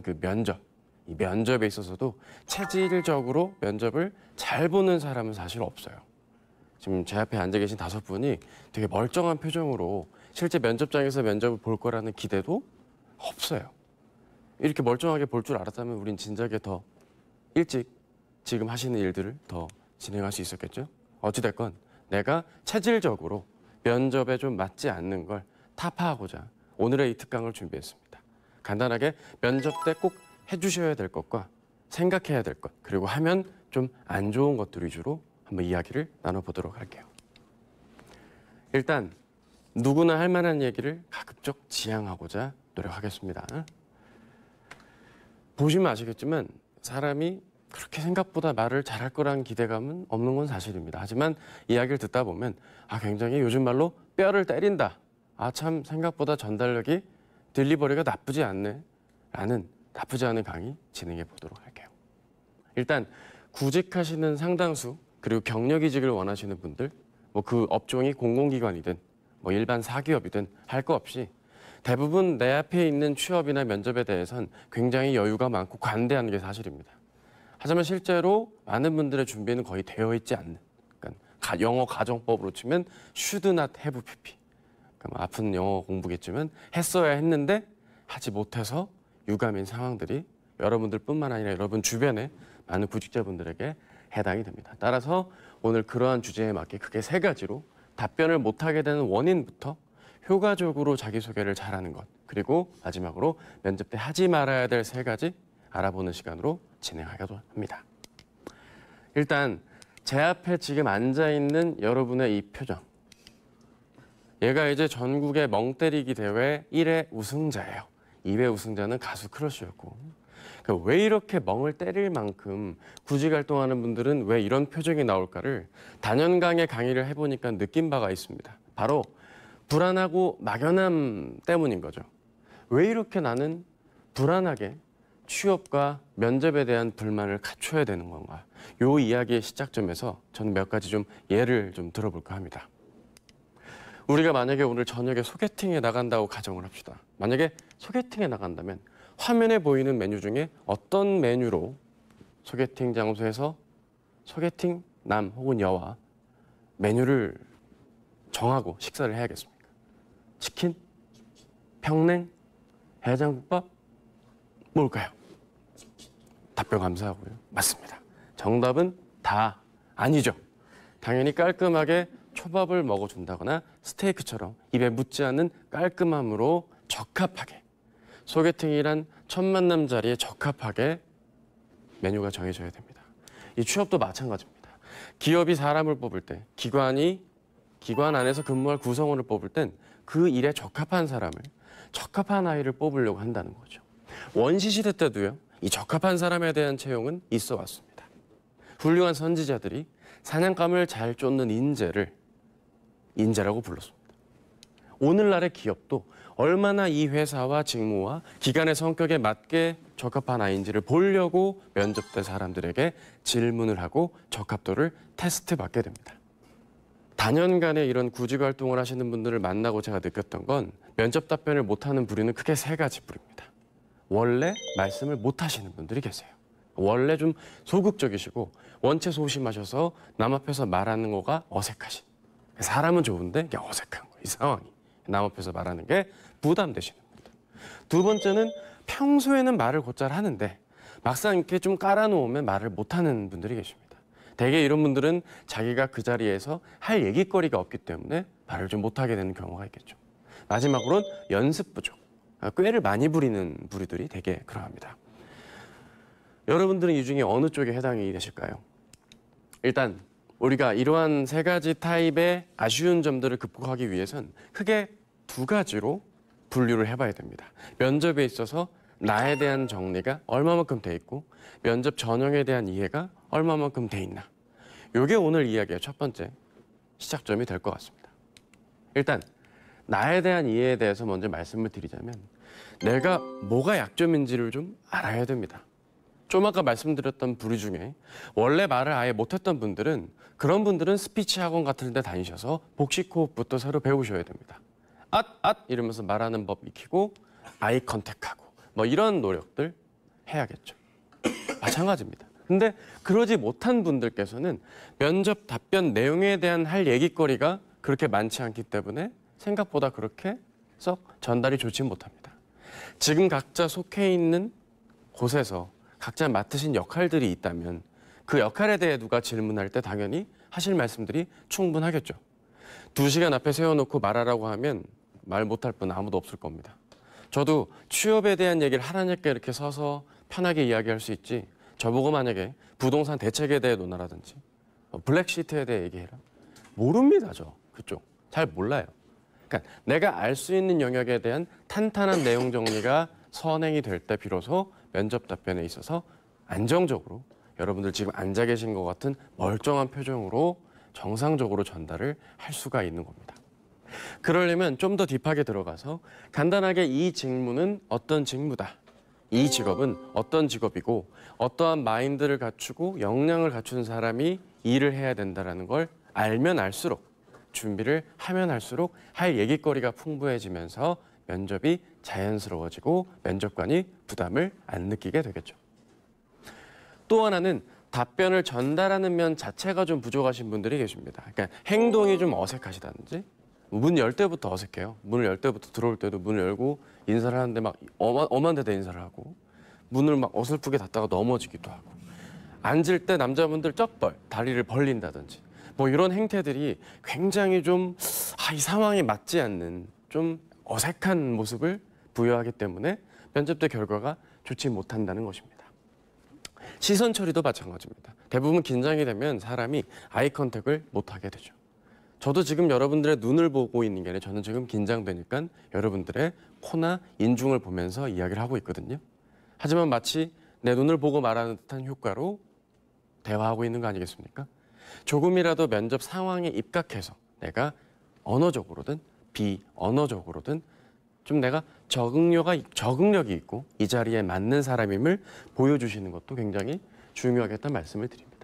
그 면접, 이 면접에 있어서도 체질적으로 면접을 잘 보는 사람은 사실 없어요. 지금 제 앞에 앉아 계신 5분이 되게 멀쩡한 표정으로 실제 면접장에서 면접을 볼 거라는 기대도 없어요. 이렇게 멀쩡하게 볼 줄 알았다면 우린 진작에 더 일찍 지금 하시는 일들을 더 진행할 수 있었겠죠? 어찌됐건 내가 체질적으로 면접에 좀 맞지 않는 걸 타파하고자 오늘의 이 특강을 준비했습니다. 간단하게 면접 때 꼭 해주셔야 될 것과 생각해야 될 것, 그리고 하면 좀 안 좋은 것들 위주로 한번 이야기를 나눠보도록 할게요. 일단 누구나 할 만한 얘기를 가급적 지향하고자 노력하겠습니다. 보시면 아시겠지만 사람이 그렇게 생각보다 말을 잘할 거라는 기대감은 없는 건 사실입니다. 하지만 이야기를 듣다 보면 굉장히 요즘 말로 뼈를 때린다. 참 생각보다 전달력이 딜리버리가 나쁘지 않네. 라는 나쁘지 않은 강의 진행해 보도록 할게요. 일단 구직하시는 상당수 그리고 경력이직을 원하시는 분들 그 업종이 공공기관이든 일반 사기업이든 할 거 없이 대부분 내 앞에 있는 취업이나 면접에 대해선 굉장히 여유가 많고 관대한 게 사실입니다. 하지만 실제로 많은 분들의 준비는 거의 되어 있지 않는, 그러니까 영어 가정법으로 치면 should not have pp. 그러니까 아픈 영어 공부겠지만 했어야 했는데 하지 못해서 유감인 상황들이 여러분들뿐만 아니라 여러분 주변의 많은 구직자분들에게 해당이 됩니다. 따라서 오늘 그러한 주제에 맞게 크게 3가지로 답변을 못하게 되는 원인부터 효과적으로 자기소개를 잘하는 것, 그리고 마지막으로 면접 때 하지 말아야 될 3가지 알아보는 시간으로 진행하려고 합니다. 일단 제 앞에 지금 앉아있는 여러분의 이 표정, 얘가 이제 전국의 멍때리기 대회 1회 우승자예요. 2회 우승자는 가수 크러쉬였고, 왜 이렇게 멍을 때릴 만큼 구직 활동하는 분들은 왜 이런 표정이 나올까를 단연강의 강의를 해보니까 느낀 바가 있습니다. 바로 불안하고 막연함 때문인 거죠. 왜 이렇게 나는 불안하게 취업과 면접에 대한 불만을 갖춰야 되는 건가? 요 이야기의 시작점에서 저는 몇 가지 좀 예를 좀 들어볼까 합니다. 우리가 만약에 오늘 저녁에 소개팅에 나간다고 가정을 합시다. 만약에 소개팅에 나간다면 화면에 보이는 메뉴 중에 어떤 메뉴로 소개팅 장소에서 소개팅 남 혹은 여와 메뉴를 정하고 식사를 해야겠습니까? 치킨? 평냉? 해장국밥? 뭘까요? 답변 감사하고요. 맞습니다. 정답은 다 아니죠. 당연히 깔끔하게 초밥을 먹어준다거나 스테이크처럼 입에 묻지 않는 깔끔함으로 적합하게, 소개팅이란 첫 만남 자리에 적합하게 메뉴가 정해져야 됩니다. 이 취업도 마찬가지입니다. 기업이 사람을 뽑을 때, 기관 안에서 근무할 구성원을 뽑을 땐 그 일에 적합한 사람을, 적합한 아이를 뽑으려고 한다는 거죠. 원시시대 때도요, 이 적합한 사람에 대한 채용은 있어 왔습니다. 훌륭한 선지자들이 사냥감을 잘 쫓는 인재라고 불렀습니다. 오늘날의 기업도 얼마나 이 회사와 직무와 기관의 성격에 맞게 적합한 아이인지를 보려고 면접 때 사람들에게 질문을 하고 적합도를 테스트 받게 됩니다. 단연간에 이런 구직 활동을 하시는 분들을 만나고 제가 느꼈던 건 면접 답변을 못하는 부류는 크게 3가지 부류입니다. 원래 말씀을 못하시는 분들이 계세요. 원래 좀 소극적이시고 원체 소심하셔서 남 앞에서 말하는 거가 어색하신, 사람은 좋은데 이게 어색한 거예요. 이 상황이 남 앞에서 말하는 게 부담되시는 분들. 2번째는 평소에는 말을 곧잘 하는데 막상 이렇게 좀 깔아놓으면 말을 못하는 분들이 계십니다. 대개 이런 분들은 자기가 그 자리에서 할 얘기거리가 없기 때문에 말을 좀 못하게 되는 경우가 있겠죠. 마지막으로는 연습 부족. 꾀를 많이 부리는 부류들이 되게 그러합니다. 여러분들은 이 중에 어느 쪽에 해당이 되실까요? 일단 우리가 이러한 3가지 타입의 아쉬운 점들을 극복하기 위해선 크게 2가지로 분류를 해봐야 됩니다. 면접에 있어서 나에 대한 정리가 얼마만큼 돼 있고 면접 전형에 대한 이해가 얼마만큼 돼 있나. 이게 오늘 이야기의 첫 번째 시작점이 될 것 같습니다. 일단 나에 대한 이해에 대해서 먼저 말씀을 드리자면 내가 뭐가 약점인지를 좀 알아야 됩니다. 좀 아까 말씀드렸던 부류 중에 원래 말을 아예 못했던 분들은, 그런 분들은 스피치 학원 같은 데 다니셔서 복식 호흡부터 새로 배우셔야 됩니다. 이러면서 말하는 법 익히고 아이 컨택하고 이런 노력들 해야겠죠. 마찬가지입니다. 근데 그러지 못한 분들께서는 면접 답변 내용에 대한 할 얘기거리가 그렇게 많지 않기 때문에 생각보다 그렇게 썩 전달이 좋지 못합니다. 지금 각자 속해 있는 곳에서 각자 맡으신 역할들이 있다면 그 역할에 대해 누가 질문할 때 당연히 하실 말씀들이 충분하겠죠. 2시간 앞에 세워놓고 말하라고 하면 말 못할 분 아무도 없을 겁니다. 저도 취업에 대한 얘기를 하나님께 이렇게 서서 편하게 이야기할 수 있지, 저보고 만약에 부동산 대책에 대해 논하라든지 블랙시트에 대해 얘기해라, 모릅니다. 저 그쪽 잘 몰라요. 그러니까 내가 알 수 있는 영역에 대한 탄탄한 내용 정리가 선행이 될 때 비로소 면접 답변에 있어서 안정적으로 여러분들 지금 앉아 계신 것 같은 멀쩡한 표정으로 정상적으로 전달을 할 수가 있는 겁니다. 그러려면 좀 더 딥하게 들어가서 간단하게 이 직무는 어떤 직무다, 이 직업은 어떤 직업이고 어떠한 마인드를 갖추고 역량을 갖춘 사람이 일을 해야 된다는 걸 알면 알수록, 준비를 하면 할수록 할 얘기거리가 풍부해지면서 면접이 자연스러워지고 면접관이 부담을 안 느끼게 되겠죠. 또 하나는 답변을 전달하는 면 자체가 좀 부족하신 분들이 계십니다. 그러니까 행동이 좀 어색하시다든지, 문 열 때부터 어색해요. 문을 열 때부터 들어올 때도 문을 열고 인사를 하는데 막 엄한 데다 인사를 하고, 문을 막 어설프게 닫다가 넘어지기도 하고, 앉을 때 남자분들 쩍벌, 다리를 벌린다든지 뭐 이런 행태들이 굉장히 좀 이 상황에 맞지 않는 좀 어색한 모습을 부여하기 때문에 면접 때 결과가 좋지 못한다는 것입니다. 시선 처리도 마찬가지입니다. 대부분 긴장이 되면 사람이 아이 컨택을 못하게 되죠. 저도 지금 여러분들의 눈을 보고 있는 게 아니라 저는 지금 긴장되니까 여러분들의 코나 인중을 보면서 이야기를 하고 있거든요. 하지만 마치 내 눈을 보고 말하는 듯한 효과로 대화하고 있는 거 아니겠습니까? 조금이라도 면접 상황에 입각해서 내가 언어적으로든 비언어적으로든 좀 내가 적응력이 있고 이 자리에 맞는 사람임을 보여주시는 것도 굉장히 중요하겠다는 말씀을 드립니다.